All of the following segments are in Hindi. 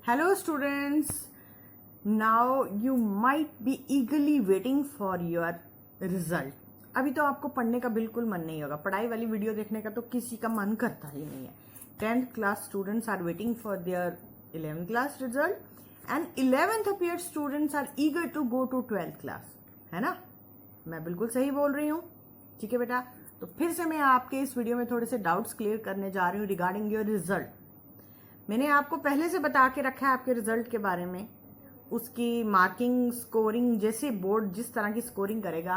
Hello students, now you might be eagerly waiting for your result. अभी तो आपको पढ़ने का बिल्कुल मन नहीं होगा, पढ़ाई वाली वीडियो देखने का तो किसी का मन करता ही नहीं है. 10th class students are waiting for their 11th class result and 11th year students are eager to go to 12th class. है ना? मैं बिल्कुल सही बोल रही हूँ. ठीक है बेटा, तो फिर से मैं आपके इस वीडियो में थोड़े से डाउट्स क्लियर करने जा रही हूँ रिगार्डिंग योर रिजल्ट. मैंने आपको पहले से बता के रखा है आपके रिजल्ट के बारे में, उसकी मार्किंग स्कोरिंग, जैसे बोर्ड जिस तरह की स्कोरिंग करेगा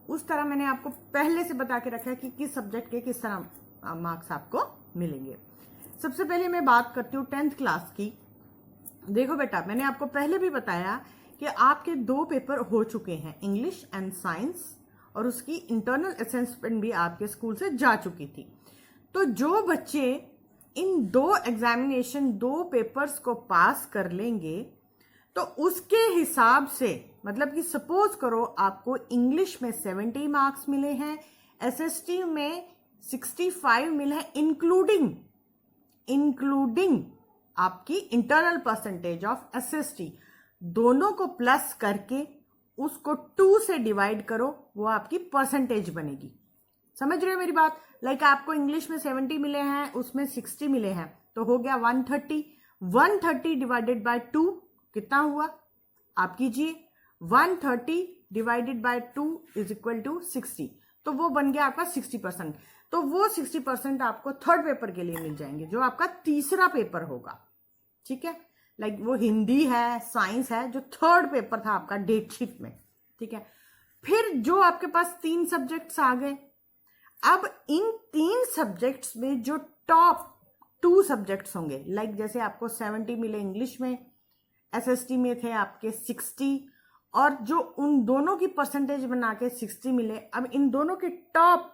उस तरह मैंने आपको पहले से बता के रखा है कि किस सब्जेक्ट के किस तरह मार्क्स आपको मिलेंगे. सबसे पहले मैं बात करती हूँ 10th क्लास की. देखो बेटा, मैंने आपको पहले भी बताया कि आपके 2 पेपर हो चुके हैं, इंग्लिश एंड साइंस, और उसकी इंटरनल असेसमेंट भी आपके स्कूल से जा चुकी थी. तो जो बच्चे इन 2 एग्जामिनेशन 2 पेपर्स को पास कर लेंगे तो उसके हिसाब से, मतलब कि सपोज करो आपको इंग्लिश में 70 मार्क्स मिले हैं, एसएसटी में 65 मिले हैं, इंक्लूडिंग आपकी इंटरनल परसेंटेज ऑफ एसएसटी, दोनों को प्लस करके उसको 2 से डिवाइड करो, वो आपकी परसेंटेज बनेगी. समझ रहे हो मेरी बात? लाइक आपको इंग्लिश में 70 मिले हैं, उसमें 60 मिले हैं, तो हो गया 130. 130 डिवाइडेड बाय 2 कितना हुआ? आप कीजिए, 130 divided by 2 is equal to 60, तो वो बन गया आपका 60%. तो वो 60% आपको थर्ड पेपर के लिए मिल जाएंगे, जो आपका तीसरा पेपर होगा. ठीक है, लाइक वो हिंदी है, साइंस है, जो थर्ड पेपर था आपका डेटशीट में. ठीक है, फिर जो आपके पास 3 सब्जेक्ट्स आ गए. अब इन 3 सब्जेक्ट्स में जो टॉप 2 सब्जेक्ट्स होंगे, लाइक जैसे आपको 70 मिले इंग्लिश में, एसएसटी में थे आपके 60, और जो उन दोनों की परसेंटेज बना के 60 मिले. अब इन दोनों के टॉप,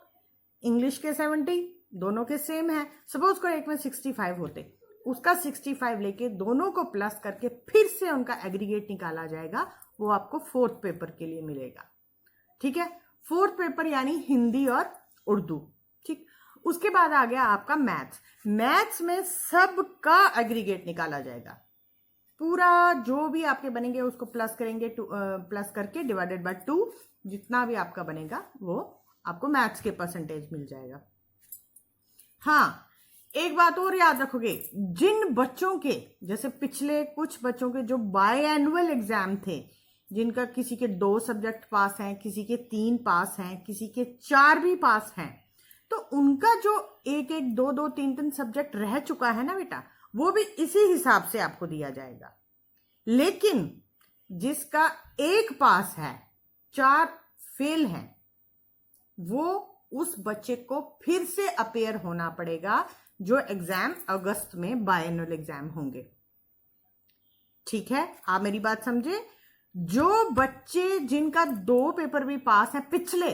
इंग्लिश के 70, दोनों के सेम है, सपोज करो एक में 65 होते, उसका 65 लेके दोनों को प्लस करके फिर से उनका एग्रीगेट निकाला जाएगा, वो आपको 4th पेपर के लिए मिलेगा. ठीक है, 4th पेपर यानी हिंदी और उर्दू. ठीक, उसके बाद आ गया आपका मैथ्स. मैथ्स में सबका एग्रीगेट निकाला जाएगा, पूरा जो भी आपके बनेंगे उसको प्लस करेंगे, प्लस करके डिवाइडेड बाय 2, जितना भी आपका बनेगा वो आपको मैथ्स के परसेंटेज मिल जाएगा. हाँ, एक बात और याद रखोगे, जिन बच्चों के, जैसे पिछले कुछ बच्चों के जो बाय एनुअल एग्जाम थे, जिनका किसी के 2 सब्जेक्ट पास हैं, किसी के 3 पास हैं, किसी के 4 भी पास हैं, तो उनका जो 1-1, 2-2, 3-3 सब्जेक्ट रह चुका है ना बेटा, वो भी इसी हिसाब से आपको दिया जाएगा. लेकिन जिसका 1 पास है, 4 फेल हैं, वो उस बच्चे को फिर से अपेयर होना पड़ेगा, जो एग्जाम अगस्त में बायएनुअल एग्जाम होंगे. ठीक है, आप मेरी बात समझे? जो बच्चे जिनका 2 पेपर भी पास हैं, पिछले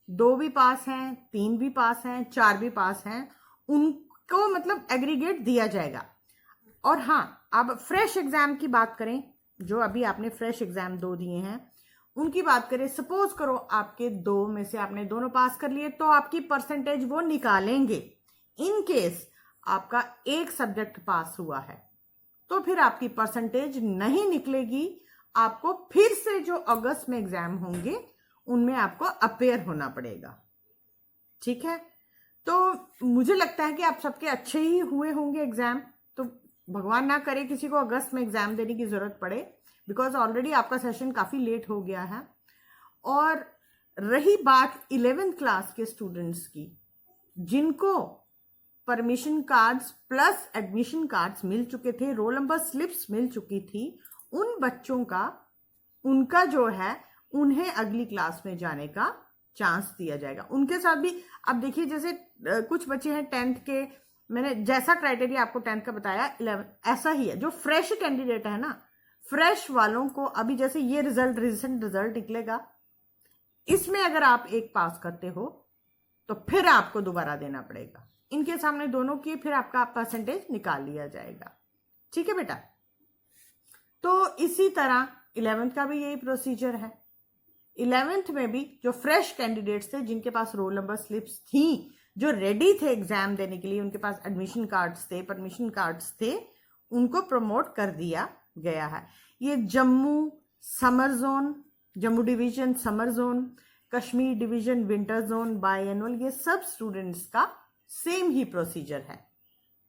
2 भी पास हैं, 3 भी पास हैं, 4 भी पास हैं, उनको मतलब एग्रीगेट दिया जाएगा. और हाँ, अब फ्रेश एग्जाम की बात करें, जो अभी आपने फ्रेश एग्जाम 2 दिए हैं उनकी बात करें, सपोज करो आपके 2 में से आपने दोनों पास कर लिए, तो आपकी परसेंटेज वो निकालेंगे. इन केस आपका 1 सब्जेक्ट पास हुआ है तो फिर आपकी परसेंटेज नहीं निकलेगी, आपको फिर से जो अगस्त में एग्जाम होंगे उनमें आपको अपेयर होना पड़ेगा. ठीक है, तो मुझे लगता है कि आप सबके अच्छे ही हुए होंगे एग्जाम, तो भगवान ना करे किसी को अगस्त में एग्जाम देने की जरूरत पड़े, बिकॉज ऑलरेडी आपका सेशन काफी लेट हो गया है. और रही बात 11th क्लास के स्टूडेंट्स की, जिनको permission cards plus admission cards मिल चुके थे, रोल नंबर स्लिप्स मिल चुकी थी, उन बच्चों का, उनका जो है, उन्हें अगली क्लास में जाने का चांस दिया जाएगा. उनके साथ भी अब देखिए, जैसे कुछ बच्चे हैं 10th के, मैंने जैसा क्राइटेरिया आपको 10th का बताया, 11th ऐसा ही है. जो फ्रेश कैंडिडेट है ना, फ्रेश वालों को अभी जैसे ये रिजल्ट, रिसेंट रिजल्ट निकलेगा, इसमें अगर आप 1 पास करते हो तो फिर आपको दोबारा देना पड़ेगा. इनके सामने दोनों की फिर आपका परसेंटेज निकाल लिया जाएगा. ठीक है बेटा, तो इसी तरह 11th का भी यही प्रोसीजर है. 11th में भी जो फ्रेश कैंडिडेट्स थे, जिनके पास रोल नंबर स्लिप्स थी, जो रेडी थे एग्जाम देने के लिए, उनके पास एडमिशन कार्ड्स थे, परमिशन कार्ड्स थे, उनको प्रमोट कर दिया गया है। ये Jammu summer zone, Jammu division summer zone, Kashmir division winter zone, biannual, ये सब स्टूडेंट्स का सेम ही प्रोसीजर है।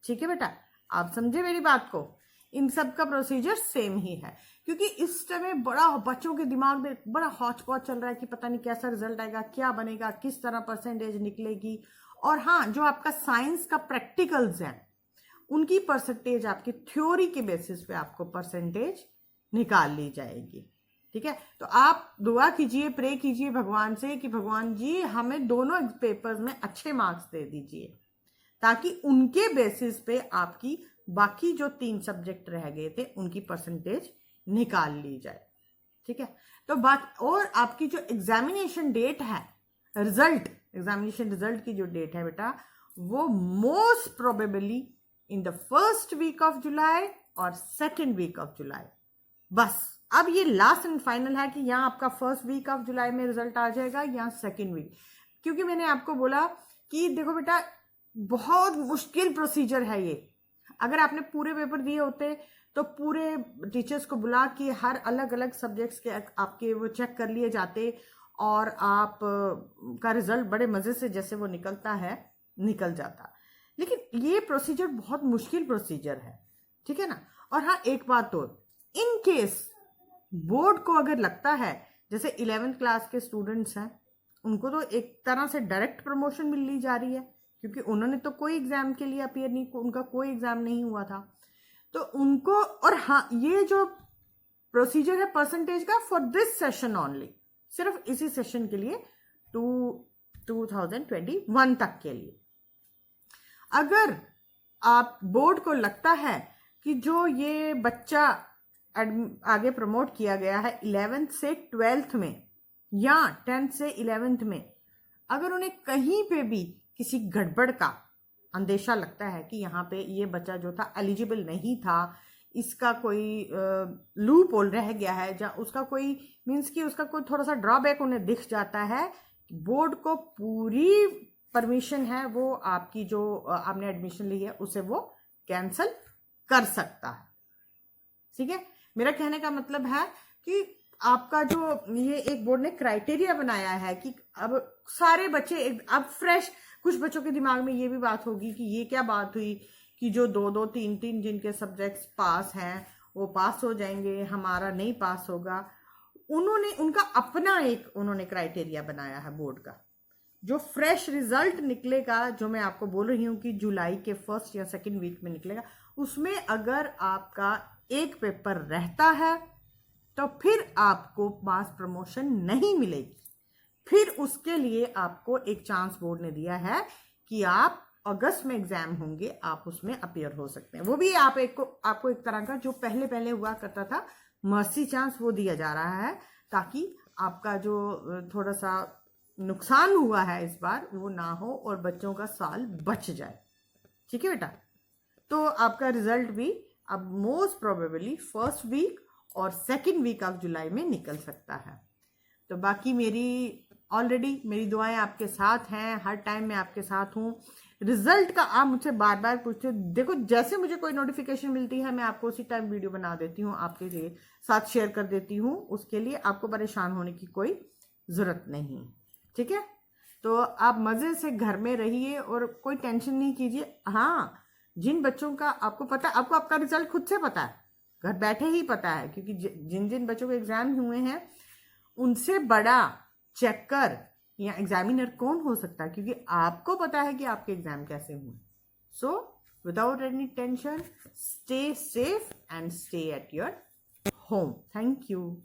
ठीक है बेटा, आप समझे मेरी बात को? इन सब का प्रोसीजर सेम ही है, क्योंकि इस टाइम बड़ा बच्चों के दिमाग में बड़ा हौच पौच चल रहा है कि पता नहीं कैसा रिजल्ट आएगा, क्या बनेगा, किस तरह परसेंटेज निकलेगी। और हाँ, जो आपका साइंस का प्रैक्टिकल्स हैं उनकी परसेंटेज आपकी थ्योरी के बेसिस पे आपको परसेंटेज निकाल ली जाएगी। ठीक है, तो आप दुआ कीजिए, प्रे कीजिए भगवान से कि भगवान जी हमें दोनों पेपर्स में अच्छे मार्क्स दे दीजिए, ताकि उनके बेसिस पे आपकी बाकी जो 3 सब्जेक्ट रह गए थे उनकी परसेंटेज निकाल ली जाए। ठीक है, तो बात और आपकी जो एग्जामिनेशन डेट है, रिजल्ट, एग्जामिनेशन रिजल्ट की जो डेट है बेटा, वो most probably in the first week of July और सेकेंड वीक ऑफ जुलाई। बस अब ये लास्ट एंड फाइनल है कि यहाँ आपका फर्स्ट वीक ऑफ जुलाई में रिजल्ट आ जाएगा या सेकेंड वीक, क्योंकि मैंने आपको बोला कि देखो बेटा बहुत मुश्किल प्रोसीजर है ये। अगर आपने पूरे पेपर दिए होते तो पूरे टीचर्स को बुला के हर अलग अलग सब्जेक्ट्स के आपके वो चेक कर लिए जाते और आप का रिजल्ट बड़े मजे से जैसे वो निकलता है निकल जाता। लेकिन ये प्रोसीजर बहुत मुश्किल प्रोसीजर है। ठीक है ना। और हाँ, एक बात और, इन केस बोर्ड को अगर लगता है, जैसे 11th क्लास के स्टूडेंट्स हैं उनको तो एक तरह से डायरेक्ट प्रमोशन मिल ली जा रही है, क्योंकि उन्होंने तो कोई एग्जाम के लिए अपीयर नहीं, उनका कोई एग्जाम नहीं हुआ था, तो उनको। और हाँ, ये जो प्रोसीजर है परसेंटेज का फॉर दिस सेशन ओनली, सिर्फ इसी सेशन के लिए 2021 तक के लिए। अगर आप बोर्ड को लगता है कि जो ये बच्चा आगे प्रमोट किया गया है 11th से 12th में या 10th से 11th में, अगर उन्हें कहीं पे भी किसी गड़बड़ का अंदेशा लगता है कि यहाँ पे ये बच्चा जो था एलिजिबल नहीं था, इसका कोई लूप होल रह गया है, या उसका कोई मीन्स कि उसका कोई थोड़ा सा ड्रॉबैक उन्हें दिख जाता है, बोर्ड को पूरी परमिशन है वो आपकी जो आपने एडमिशन ली है उसे वो कैंसिल कर सकता है। ठीक है, मेरा कहने का मतलब है कि आपका जो ये एक बोर्ड ने क्राइटेरिया बनाया है कि अब सारे बच्चे अब फ्रेश, कुछ बच्चों के दिमाग में ये भी बात होगी कि ये क्या बात हुई कि जो 2-2, 3-3 जिनके सब्जेक्ट्स पास हैं वो पास हो जाएंगे, हमारा नहीं पास होगा। उन्होंने उनका अपना एक उन्होंने क्राइटेरिया बनाया है बोर्ड का। जो फ्रेश रिजल्ट निकलेगा, जो मैं आपको बोल रही हूँ कि जुलाई के फर्स्ट या सेकेंड वीक में निकलेगा, उसमें अगर आपका एक पेपर रहता है तो फिर आपको मास प्रमोशन नहीं मिलेगी। फिर उसके लिए आपको एक चांस बोर्ड ने दिया है कि आप अगस्त में एग्जाम होंगे, आप उसमें अपीयर हो सकते हैं। वो भी आपको एक तरह का जो पहले हुआ करता था मर्सी चांस, वो दिया जा रहा है, ताकि आपका जो थोड़ा सा नुकसान हुआ है इस बार वो ना हो और बच्चों का साल बच जाए। ठीक है बेटा, तो आपका रिजल्ट भी अब मोस्ट प्रोबेबली फर्स्ट वीक और सेकेंड वीक ऑफ जुलाई में निकल सकता है। तो बाकी ऑलरेडी मेरी दुआएं आपके साथ हैं, हर टाइम मैं आपके साथ हूँ। रिजल्ट का आप मुझसे बार बार पूछते हो, देखो जैसे मुझे कोई नोटिफिकेशन मिलती है मैं आपको उसी टाइम वीडियो बना देती हूँ, आपके लिए साथ शेयर कर देती हूँ। उसके लिए आपको परेशान होने की कोई ज़रूरत नहीं। ठीक है, तो आप मज़े से घर में रहिए और कोई टेंशन नहीं कीजिए। हाँ, जिन बच्चों का आपको पता, आपको आपका रिजल्ट खुद से पता है, घर बैठे ही पता है, क्योंकि जिन जिन बच्चों के एग्जाम हुए हैं उनसे बड़ा चेकर या एग्जामिनर कौन हो सकता है, क्योंकि आपको पता है कि आपके एग्जाम कैसे हुए। So without any tension, stay safe and stay at your home. Thank you.